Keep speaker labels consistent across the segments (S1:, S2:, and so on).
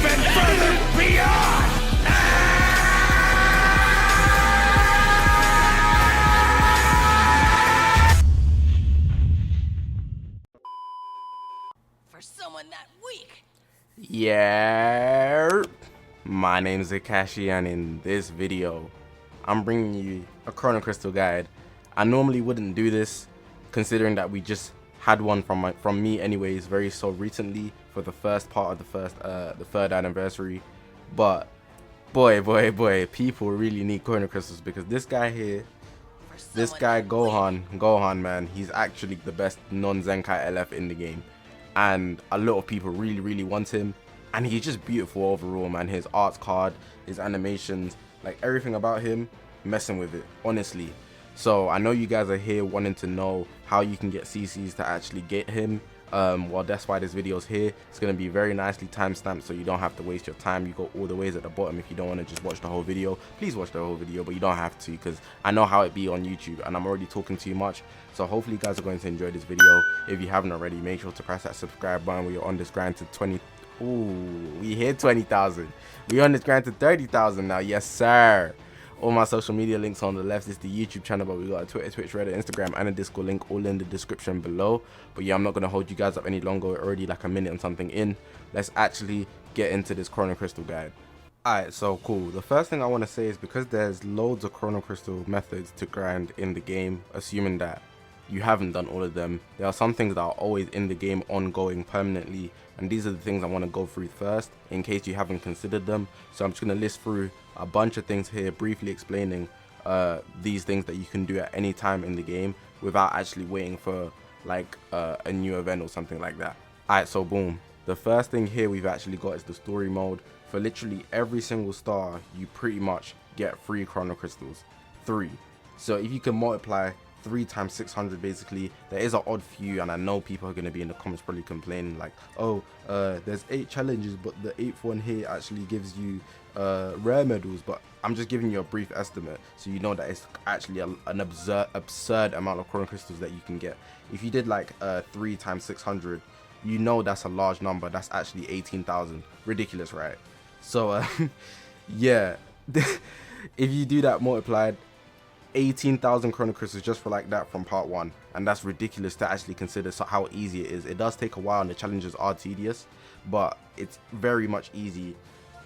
S1: even further beyond!
S2: For someone that weak.
S3: Yeah, my name is Zakashi, and in this video I'm bringing you a Chrono Crystal guide. I normally wouldn't do this, considering that we just had one from me anyways very so recently for the first part of the third anniversary, but boy, people really need Chrono Crystals, because this guy here, this guy Gohan, man, he's actually the best non-Zenkai LF in the game, and a lot of people really want him, and he's just beautiful overall, man. His art card, his animations, like everything about him, messing with it, honestly. So I know you guys are here wanting to know how you can get CCs to actually get him. Well, that's why this video is here. It's going to be very nicely timestamped, so you don't have to waste your time. You go all the ways at the bottom if you don't want to just watch the whole video. Please watch the whole video, but you don't have to, because I know how it be on YouTube and I'm already talking too much. So hopefully you guys are going to enjoy this video. If you haven't already, make sure to press that subscribe button. We are on this grind to 20. Ooh, we hit 20,000. We on this grind to 30,000 now. Yes, sir. All my social media links on the left. Is the YouTube channel, but we got a Twitter, Twitch, Reddit, Instagram, and a Discord link all in the description below. But yeah, I'm not gonna hold you guys up any longer. We're already like a minute and something in. Let's actually get into this Chrono Crystal guide. Alright, so cool. The first thing I want to say is, because there's loads of Chrono Crystal methods to grind in the game, assuming that you haven't done all of them, there are some things that are always in the game ongoing permanently, and these are the things I want to go through first in case you haven't considered them. So I'm just going to list through a bunch of things here, briefly explaining these things that you can do at any time in the game without actually waiting for like a new event or something like that. Alright, so boom, the first thing here we've actually got is the story mode. For literally every single star, you pretty much get 3 Chrono Crystals. 3. So if you can multiply 3 times 600, basically, there is an odd few, and I know people are going to be in the comments probably complaining like, oh, there's 8 challenges, but the 8th one here actually gives you rare medals. But I'm just giving you a brief estimate, so you know that it's actually an absurd amount of Chrono Crystals that you can get. If you did like 3 times 600, you know that's a large number. That's actually 18,000. Ridiculous, right? So yeah, if you do that multiplied, 18,000 Chrono Crystals just for like that from part 1, and that's ridiculous to actually consider how easy it is. It does take a while and the challenges are tedious, but it's very much easy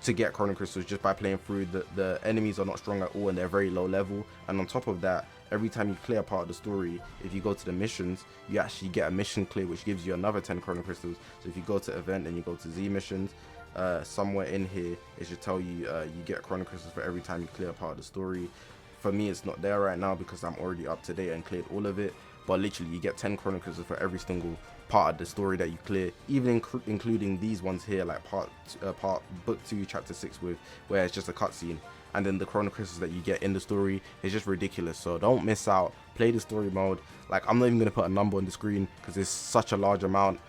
S3: to get Chrono Crystals just by playing through. The enemies are not strong at all and they're very low level, and on top of that, every time you clear a part of the story, if you go to the missions, you actually get a mission clear, which gives you another 10 Chrono Crystals. So if you go to event and you go to Z missions, somewhere in here it should tell you you get Chrono Crystals for every time you clear a part of the story. For me, it's not there right now because I'm already up to date and cleared all of it, but literally you get 10 Chrono Crystals for every single part of the story that you clear, even including these ones here, like part book 2 chapter 6, with where it's just a cutscene, and then the Chrono Crystals that you get in the story is just ridiculous. So don't miss out, play the story mode. Like, I'm not even gonna put a number on the screen because it's such a large amount.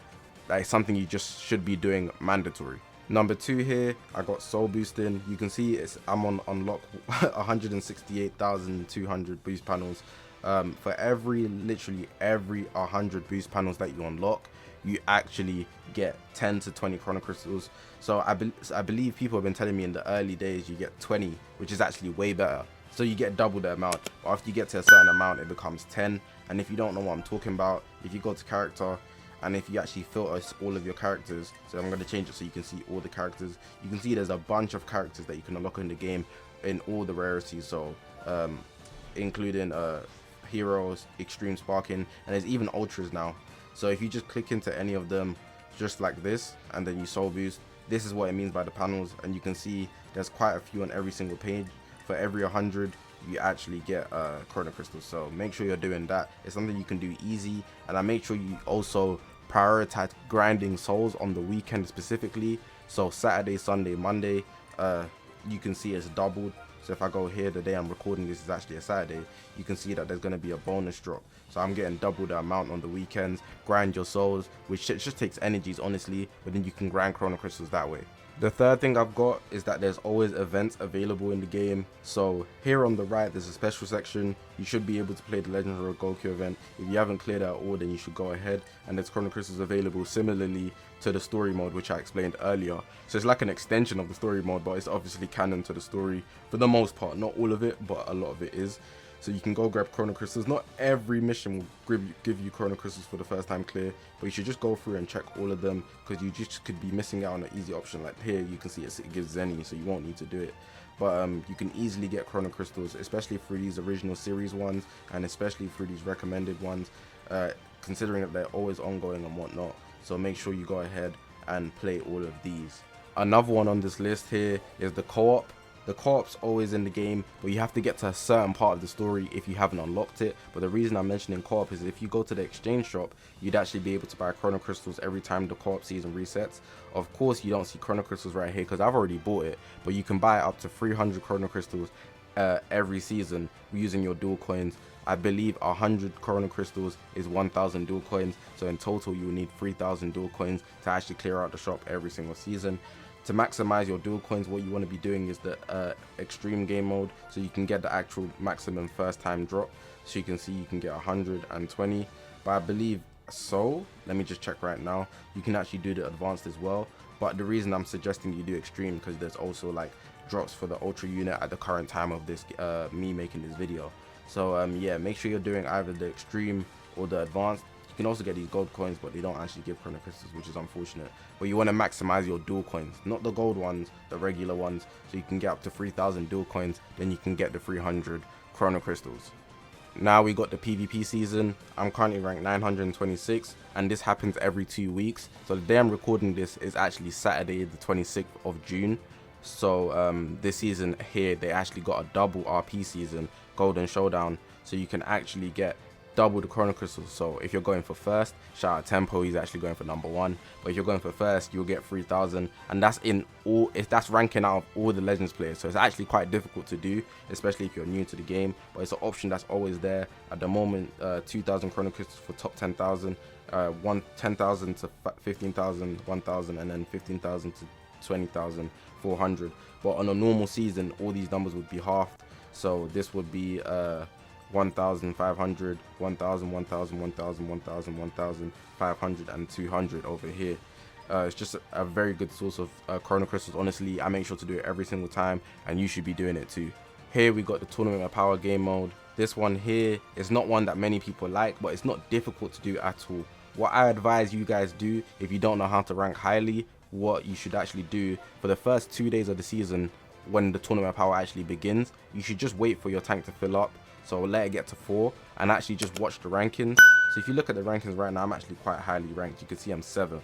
S3: Like, something you just should be doing mandatory. Number 2 here, I got soul boosting. You can see I'm on unlock 168,200 boost panels. For literally every 100 boost panels that you unlock, you actually get 10 to 20 Chrono Crystals. So I believe people have been telling me in the early days you get 20, which is actually way better. So you get double the amount. But after you get to a certain amount, it becomes 10. And if you don't know what I'm talking about, if you go to character, and if you actually filter all of your characters, so I'm going to change it so you can see all the characters, you can see there's a bunch of characters that you can unlock in the game in all the rarities, so including heroes, extreme sparking, and there's even ultras now. So if you just click into any of them just like this and then you soul boost, this is what it means by the panels, and you can see there's quite a few on every single page. For every 100 you actually get Chrono Crystals, so make sure you're doing that. It's something you can do easy, and I make sure you also prioritize grinding souls on the weekend specifically. So Saturday, Sunday, Monday, you can see it's doubled. So if I go here, the day I'm recording this is actually a Saturday, you can see that there's going to be a bonus drop. So I'm getting double the amount on the weekends. Grind your souls, which just takes energies honestly, but then you can grind Chrono Crystals that way. The third thing I've got is that there's always events available in the game. So here on the right, there's a special section. You should be able to play the Legend of Goku event. If you haven't cleared it at all, then you should go ahead. And there's Chrono Crystals available similarly to the story mode, which I explained earlier. So it's like an extension of the story mode, but it's obviously canon to the story for the most part. Not all of it, but a lot of it is. So you can go grab Chrono Crystals. Not every mission will give you Chrono Crystals for the first time clear, but you should just go through and check all of them, because you just could be missing out on an easy option. Like here, you can see it gives Zenny, so you won't need to do it. But you can easily get Chrono Crystals, especially through these original series ones, and especially through these recommended ones, considering that they're always ongoing and whatnot. So make sure you go ahead and play all of these. Another one on this list here is the co-op. The co-op's always in the game, but you have to get to a certain part of the story if you haven't unlocked it. But the reason I'm mentioning co-op is if you go to the exchange shop, you'd actually be able to buy Chrono Crystals every time the co-op season resets. Of course, you don't see Chrono Crystals right here because I've already bought it, but you can buy up to 300 Chrono Crystals every season using your dual coins. I believe 100 Chrono Crystals is 1,000 dual coins, so in total you will need 3,000 dual coins to actually clear out the shop every single season. To maximize your dual coins, what you want to be doing is the extreme game mode, so you can get the actual maximum first time drop. So you can see you can get 120, but I believe so, let me just check right now, you can actually do the advanced as well. But the reason I'm suggesting you do extreme, because there's also like drops for the ultra unit at the current time of this me making this video. So yeah, make sure you're doing either the extreme or the advanced. You can also get these gold coins, but they don't actually give Chrono Crystals, which is unfortunate. But you want to maximize your dual coins, not the gold ones, the regular ones, so you can get up to 3,000 dual coins, then you can get the 300 Chrono Crystals. Now we got the PvP season. I'm currently ranked 926, and this happens every 2 weeks. So the day I'm recording this is actually Saturday the 26th of June. So this season here, they actually got a double RP season, Golden Showdown, so you can actually get double the Chrono Crystals. So if you're going for first, shout out Tempo, he's actually going for number 1. But if you're going for first, you'll get 3,000, and that's in all, if that's ranking out of all the Legends players. So it's actually quite difficult to do, especially if you're new to the game, but it's an option that's always there. At the moment, 2,000 Chrono Crystals for top 10,000, 10,000 to 15,000, 1,000, and then 15,000 to 20,400. But on a normal season, all these numbers would be halved. So this would be 1,500, 1,000, 1,000, 1,000, 1,000, 1,500, and 200 over here. It's just a very good source of Chrono Crystals. Honestly, I make sure to do it every single time, and you should be doing it too. Here we got the Tournament of Power game mode. This one here is not one that many people like, but it's not difficult to do at all. What I advise you guys do, if you don't know how to rank highly, what you should actually do for the first 2 days of the season, when the Tournament of Power actually begins, you should just wait for your tank to fill up. So let it get to 4 and actually just watch the rankings. So if you look at the rankings right now, I'm actually quite highly ranked. You can see I'm 7th,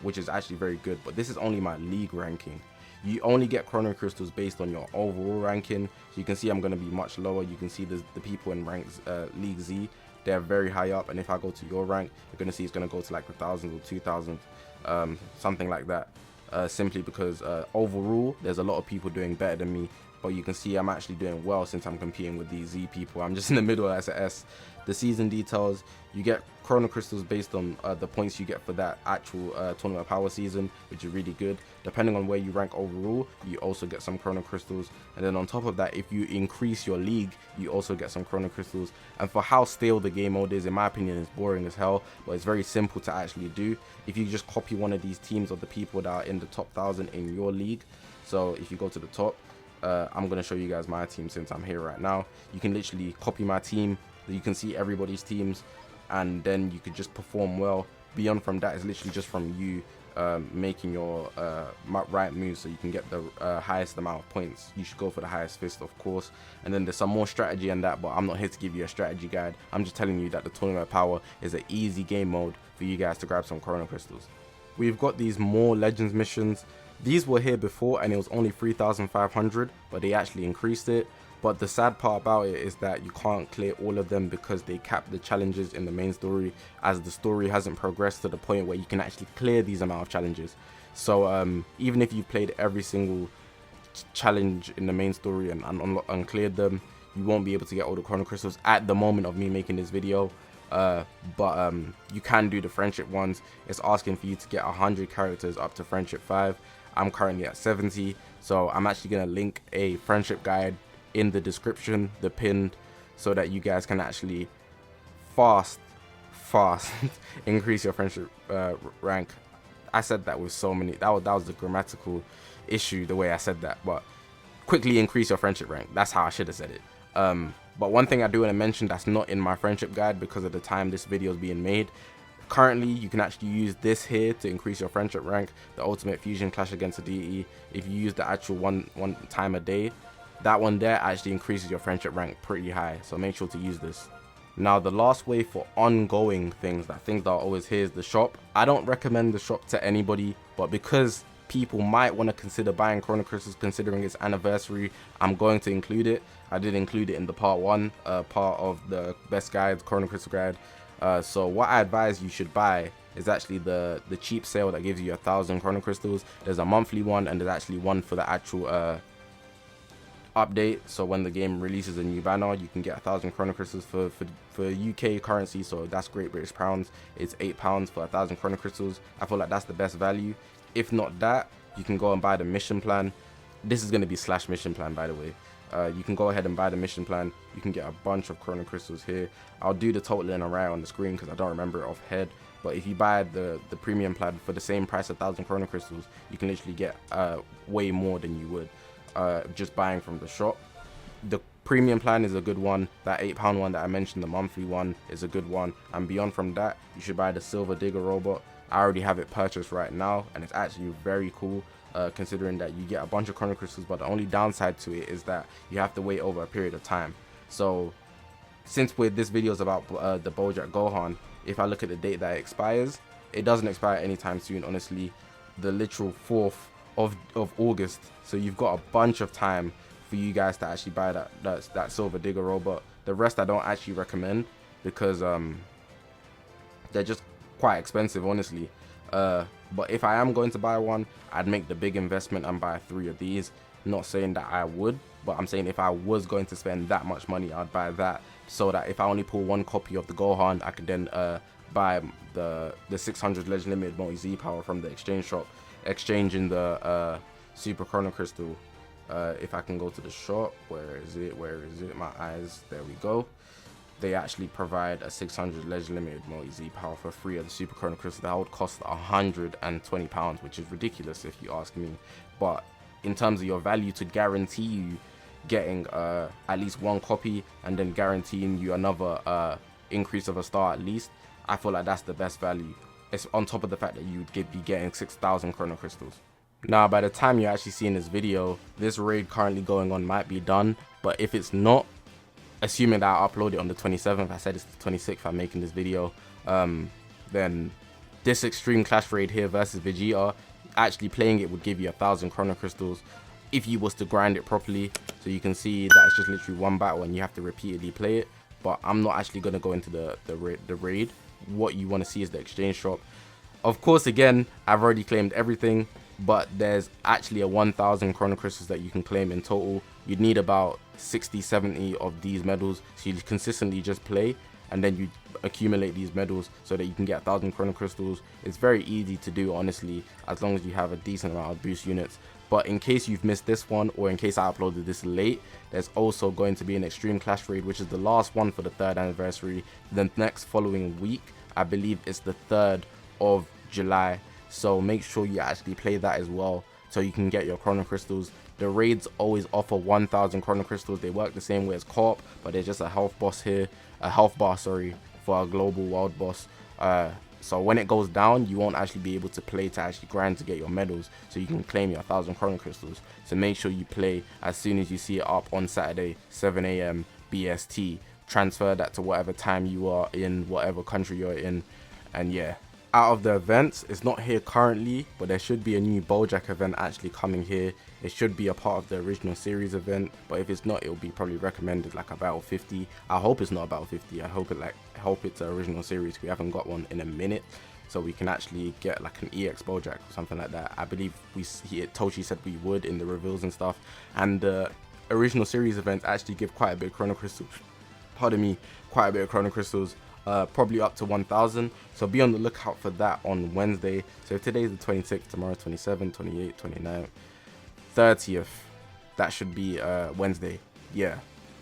S3: which is actually very good, but this is only my league ranking. You only get Chrono Crystals based on your overall ranking. So you can see I'm going to be much lower. You can see the people in ranks League Z, they're very high up, and if I go to your rank, you're going to see it's going to go to like 1,000 or 2,000, something like that. Simply because overall there's a lot of people doing better than me, but you can see I'm actually doing well since I'm competing with these Z people. I'm just in the middle as a S. The season details, you get Chrono Crystals based on the points you get for that actual Tournament of Power season, which is really good. Depending on where you rank overall, you also get some Chrono Crystals, and then on top of that, if you increase your league, you also get some Chrono Crystals. And for how stale the game mode is, in my opinion, it's boring as hell, but it's very simple to actually do. If you just copy one of these teams of the people that are in the top 1,000 in your league, so if you go to the top, I'm going to show you guys my team since I'm here right now. You can literally copy my team, you can see everybody's teams, and then you could just perform well. Beyond from that is literally just from you making your right moves, so you can get the highest amount of points. You should go for the highest fist, of course, and then there's some more strategy in that, but I'm not here to give you a strategy guide. I'm just telling you that the Tournament of Power is an easy game mode for you guys to grab some Chrono Crystals. We've got these more Legends missions. These were here before and it was only 3,500, but they actually increased it. But the sad part about it is that you can't clear all of them because they cap the challenges in the main story, as the story hasn't progressed to the point where you can actually clear these amount of challenges. So even if you've played every single challenge in the main story and cleared them, you won't be able to get all the Chrono Crystals at the moment of me making this video. But you can do the friendship ones. It's asking for you to get 100 characters up to friendship 5. I'm currently at 70. So I'm actually going to link a friendship guide in the description, the pinned, so that you guys can actually fast increase your friendship rank. I said that with so many, that was the grammatical issue, the way I said that, but quickly increase your friendship rank. That's how I should have said it. But one thing I do want to mention that's not in my friendship guide because of the time this video is being made. Currently, you can actually use this here to increase your friendship rank, the Ultimate Fusion Clash against a deity. If you use the actual one time a day, that one there actually increases your friendship rank pretty high, so make sure to use this. Now, the last way for ongoing things that are always here is the shop. I don't recommend the shop to anybody, but because people might want to consider buying Chrono Crystals considering its anniversary, I'm going to include it. I did include it in the part 1, part of the best guide, Chrono Crystal guide. So what I advise you should buy is actually the cheap sale that gives you 1,000 Chrono Crystals. There's a monthly one, and there's actually one for the actual update. So when the game releases a new banner, you can get 1,000 Chrono Crystals for UK currency, so that's Great British pounds. It's £8 for 1,000 Chrono Crystals. I feel like that's the best value. If not that, you can go and buy the mission plan. This is going to be / mission plan, by the way. You can go ahead and buy the mission plan. You can get a bunch of Chrono Crystals here. I'll do the total in a right on the screen because I don't remember it off head. But if you buy the premium plan for the same price, 1,000 Chrono Crystals, you can literally get way more than you would just buying from the shop. The premium plan is a good one. That £8 one that I mentioned, the monthly one, is a good one. And beyond from that, you should buy the Silver Digger robot. I already have it purchased right now, and it's actually very cool, considering that you get a bunch of Chrono Crystals, but the only downside to it is that you have to wait over a period of time. So since this video is about the BOUJACK GOHAN, if I look at the date that it expires, it doesn't expire anytime soon, honestly. The literal 4th of August, so you've got a bunch of time for you guys to actually buy that Silver Digger robot. The rest I don't actually recommend because they're just quite expensive, honestly. But if I am going to buy one, I'd make the big investment and buy 3 of these. Not saying that I would, but I'm saying if I was going to spend that much money, I'd buy that, so that if I only pull 1 copy of the Gohan, I could then buy the 600 Legend Limited Multi Z power from the exchange shop, exchanging the Super Chrono Crystal. If I can go to the shop, where is it, my eyes, there we go. They actually provide a 600 Legend Limited Multi Z power for 3 of the Super Chrono Crystals. That would cost £120, which is ridiculous if you ask me. But in terms of your value, to guarantee you getting at least 1 copy and then guaranteeing you another increase of a star at least, I feel like that's the best value. It's on top of the fact that you would be getting 6,000 Chrono Crystals. Now, by the time you're actually seeing this video, this raid currently going on might be done, but if it's not, assuming that I upload it on the 27th, I said it's the 26th I'm making this video, then this Extreme Clash raid here versus Vegeta, actually playing it would give you 1,000 Chrono Crystals if you was to grind it properly. So you can see that it's just literally 1 battle and you have to repeatedly play it. But I'm not actually going to go into the raid. What you want to see is the exchange shop. Of course, again, I've already claimed everything, but there's actually a 1,000 Chrono Crystals that you can claim in total. You'd need about 60-70 of these medals, so you consistently just play and then you accumulate these medals so that you can get 1,000 Chrono Crystals. It's very easy to do, honestly, as long as you have a decent amount of boost units. But in case you've missed this one, or in case I uploaded this late, there's also going to be an Extreme Clash raid, which is the last one for the 3rd anniversary. The next following week, I believe it's the 3rd of July. So make sure you actually play that as well, so you can get your Chrono Crystals. The raids always offer 1,000 Chrono Crystals. They work the same way as co-op, but there's just a health boss here, a health bar, sorry, for a global world boss. So when it goes down, you won't actually be able to play to actually grind to get your medals, so you can claim your 1,000 Chrono Crystals. So make sure you play as soon as you see it up on Saturday, 7 AM BST. Transfer that to whatever time you are in, whatever country you're in, and yeah. Out of the events, it's not here currently, but there should be a new BOUJACK event actually coming here. It should be a part of the original series event, but if it's not, it'll be probably recommended like a Battle 50. I hope it's not a Battle 50. I hope it's an original series. We haven't got one in a minute, so we can actually get like an EX BOUJACK or something like that. I believe Toshi said we would in the reveals and stuff, and the original series events actually give quite a bit of Chrono Crystals. Pardon me, quite a bit of Chrono Crystals. probably up to 1,000. So be on the lookout for that on Wednesday. So if today's the 26th, tomorrow 27, 28, 29, 30th, that should be Wednesday. Yeah.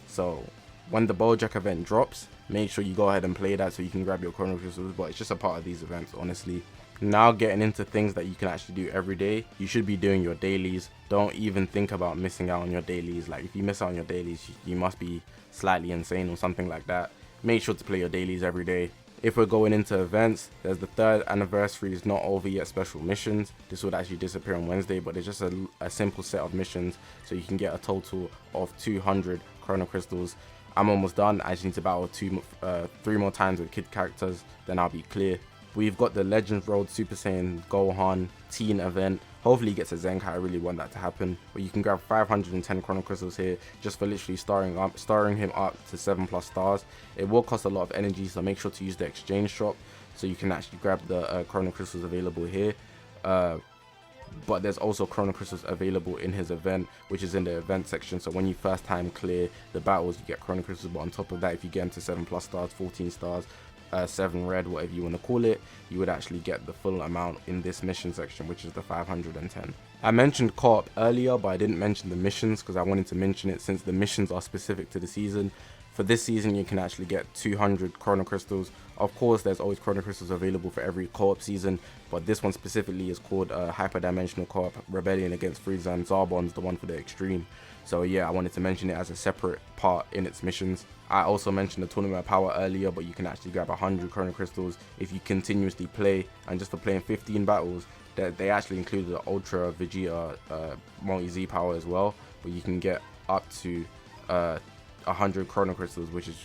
S3: So when the BOUJACK event drops, make sure you go ahead and play that so you can grab your chrono crystals. But it's just a part of these events, honestly. Now getting into things that you can actually do every day, you should be doing your dailies. Don't even think about missing out on your dailies. Like if you miss out on your dailies, you must be slightly insane or something like that. Make sure to play your dailies every day. If we're going into events, there's the 3rd anniversary is not over yet special missions. This would actually disappear on Wednesday, but it's just a simple set of missions, so you can get a total of 200 chrono crystals. I'm almost done. I just need to battle 3 more times with kid characters, then I'll be clear. We've got the Legends Road Super Saiyan Gohan teen event. Hopefully he gets a Zenkai. I really want that to happen. But you can grab 510 chrono crystals here just for literally starring him up to 7+ stars. It will cost a lot of energy, so make sure to use the exchange shop so you can actually grab the chrono crystals available here. But there's also chrono crystals available in his event, which is in the event section. So when you first time clear the battles, you get chrono crystals. But on top of that, if you get into 7+ stars, 14 stars, 7 red, whatever you want to call it, you would actually get the full amount in this mission section, which is the 510. I mentioned co-op earlier, but I didn't mention the missions because I wanted to mention it since the missions are specific to the season. For this season, you can actually get 200 chrono crystals. Of course, there's always chrono crystals available for every co-op season, but this one specifically is called Hyperdimensional Co-op Rebellion against Frieza and Zarbon's the one for the extreme. So yeah, I wanted to mention it as a separate part in its missions. I also mentioned the Tournament of Power earlier, but you can actually grab 100 chrono crystals if you continuously play, and just for playing 15 battles, they actually included the Ultra Vegeta multi-Z power as well, but you can get up to 100 chrono crystals, which is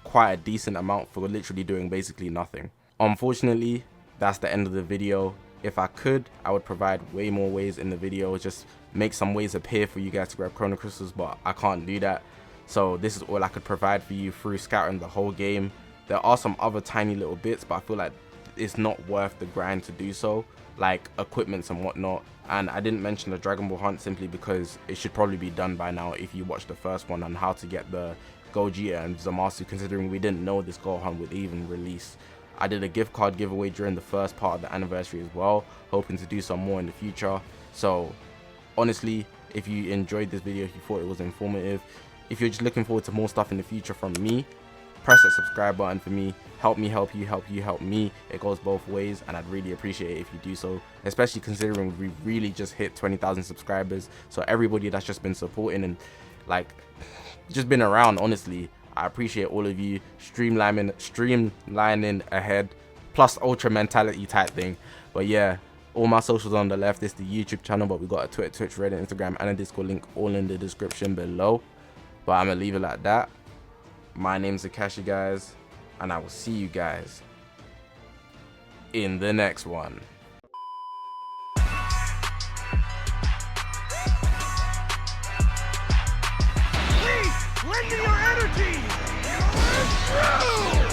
S3: quite a decent amount for literally doing basically nothing. Unfortunately, that's the end of the video. If I could, I would provide way more ways in the video, just make some ways appear for you guys to grab chrono crystals, but I can't do that. So this is all I could provide for you through scouting the whole game. There are some other tiny little bits, but I feel like it's not worth the grind to do so, like equipments and whatnot. And I didn't mention the Dragon Ball hunt simply because it should probably be done by now if you watched the first one on how to get the Gogeta and Zamasu, considering we didn't know this Gohan would even release. I did a gift card giveaway during the first part of the anniversary as well, hoping to do some more in the future. So honestly, if you enjoyed this video, if you thought it was informative, if you're just looking forward to more stuff in the future from me, press that subscribe button for me. Help me help you, help you help me. It goes both ways, and I'd really appreciate it if you do so, especially considering we really just hit 20,000 subscribers. So everybody that's just been supporting and like just been around, honestly, I appreciate all of you. Streamlining ahead, plus ultra mentality type thing. But yeah, all my socials on the left. This is the YouTube channel, but we got a Twitter, Twitch, Reddit, Instagram, and a Discord link all in the description below. But I'm gonna leave it like that. My name's Zakashi, guys, and I will see you guys in the next one.
S1: Please, lend me your energy! You're through!